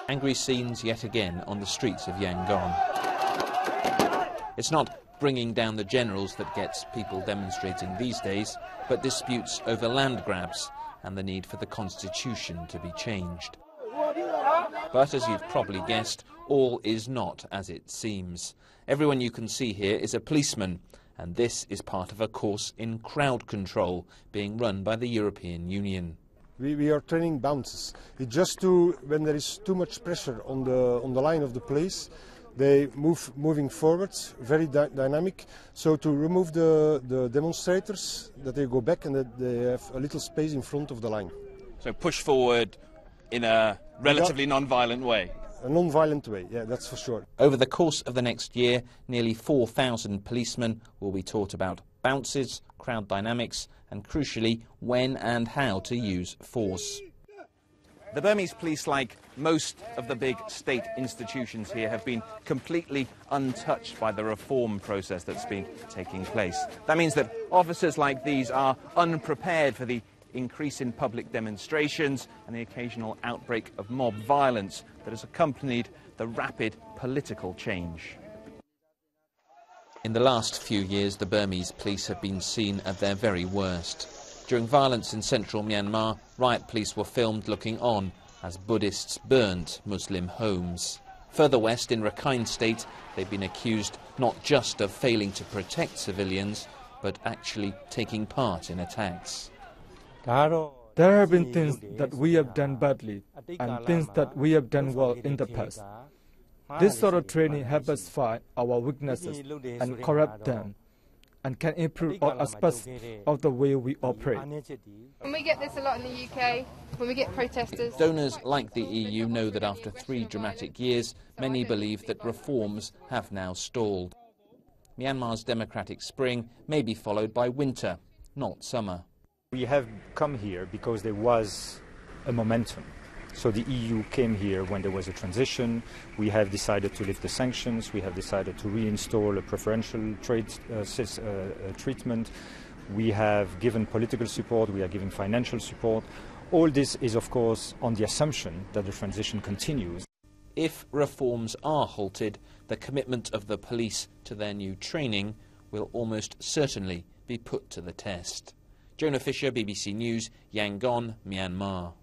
Angry scenes yet again on the streets of Yangon. It's not bringing down the generals that gets people demonstrating these days, but disputes over land grabs and the need for the constitution to be changed. But as you've probably guessed, all is not as it seems. Everyone you can see here is a policeman, and this is part of a course in crowd control being run by the European Union. We are training bounces. It's just to, when there is too much pressure on the line of the police, they moving forwards, very dynamic. So to remove the demonstrators, that they go back and that they have a little space in front of the line. So push forward in a relatively non-violent way. A non-violent way, yeah, that's for sure. Over the course of the next year, nearly 4,000 policemen will be taught about bounces, crowd dynamics, and crucially, when and how to use force. The Burmese police, like most of the big state institutions here, have been completely untouched by the reform process that's been taking place. That means that officers like these are unprepared for the increase in public demonstrations and the occasional outbreak of mob violence that has accompanied the rapid political change. In the last few years, the Burmese police have been seen at their very worst. During violence in central Myanmar, riot police were filmed looking on as Buddhists burnt Muslim homes. Further west in Rakhine State, they've been accused not just of failing to protect civilians, but actually taking part in attacks. There have been things that we have done badly and things that we have done well in the past. This sort of training helps us find our weaknesses and correct them, and can improve all aspects of the way we operate. And we get this a lot in the UK, when we get protesters. Donors like the EU know that after 3 dramatic years, many believe that reforms have now stalled. Myanmar's democratic spring may be followed by winter, not summer. We have come here because there was a momentum. So the EU came here when there was a transition. We have decided to lift the sanctions. We have decided to reinstall a preferential trade treatment. We have given political support. We are giving financial support. All this is, of course, on the assumption that the transition continues. If reforms are halted, the commitment of the police to their new training will almost certainly be put to the test. Jonah Fisher, BBC News, Yangon, Myanmar.